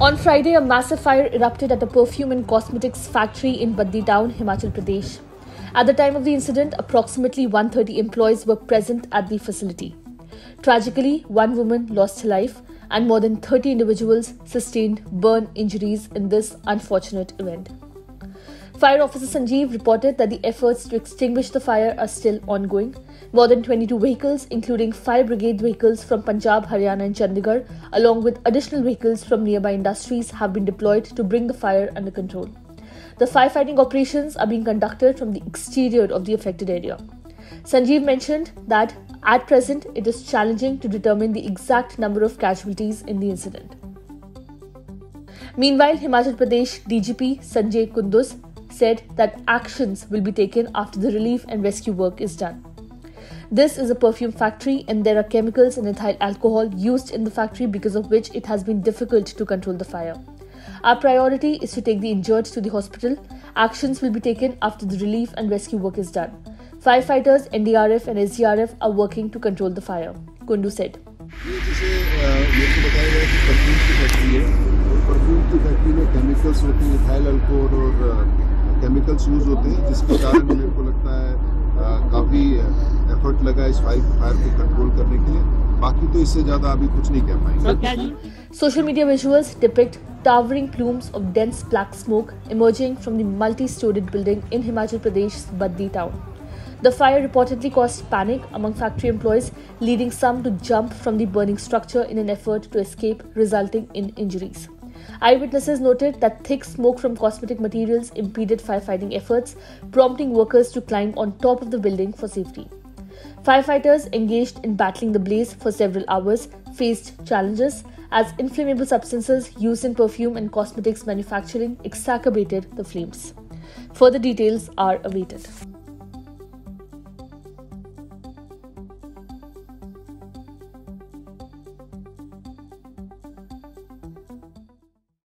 On Friday, a massive fire erupted at a perfume and cosmetics factory in Baddi town, Himachal Pradesh. At the time of the incident, approximately 130 employees were present at the facility. Tragically, one woman lost her life and more than 30 individuals sustained burn injuries in this unfortunate event. Fire Officer Sanjeev reported that the efforts to extinguish the fire are still ongoing. More than 22 vehicles, including fire brigade vehicles from Punjab, Haryana and Chandigarh, along with additional vehicles from nearby industries, have been deployed to bring the fire under control. The firefighting operations are being conducted from the exterior of the affected area. Sanjeev mentioned that at present it is challenging to determine the exact number of casualties in the incident. Meanwhile, Himachal Pradesh DGP Sanjay Kundus said that actions will be taken after the relief and rescue work is done. This is a perfume factory and there are chemicals and ethyl alcohol used in the factory, because of which it has been difficult to control the fire. Our priority is to take the injured to the hospital. Actions will be taken after the relief and rescue work is done. Firefighters, NDRF and SDRF are working to control the fire, Kundu said. Chemicals use होते हैं, जिसके कारण मेरे को लगता है काफ़ी effort लगा इस फायर को कंट्रोल करने के लिए. बाकी तो इससे ज़्यादा अभी कुछ नहीं कह पाएंगे. Social media visuals depict towering plumes of dense black smoke emerging from the multi-storied building in Himachal Pradesh's Baddi town. The fire reportedly caused panic among factory employees, leading some to jump from the burning structure in an effort to escape, resulting in injuries. Eyewitnesses noted that thick smoke from cosmetic materials impeded firefighting efforts, prompting workers to climb on top of the building for safety. Firefighters engaged in battling the blaze for several hours faced challenges as inflammable substances used in perfume and cosmetics manufacturing exacerbated the flames. Further details are awaited.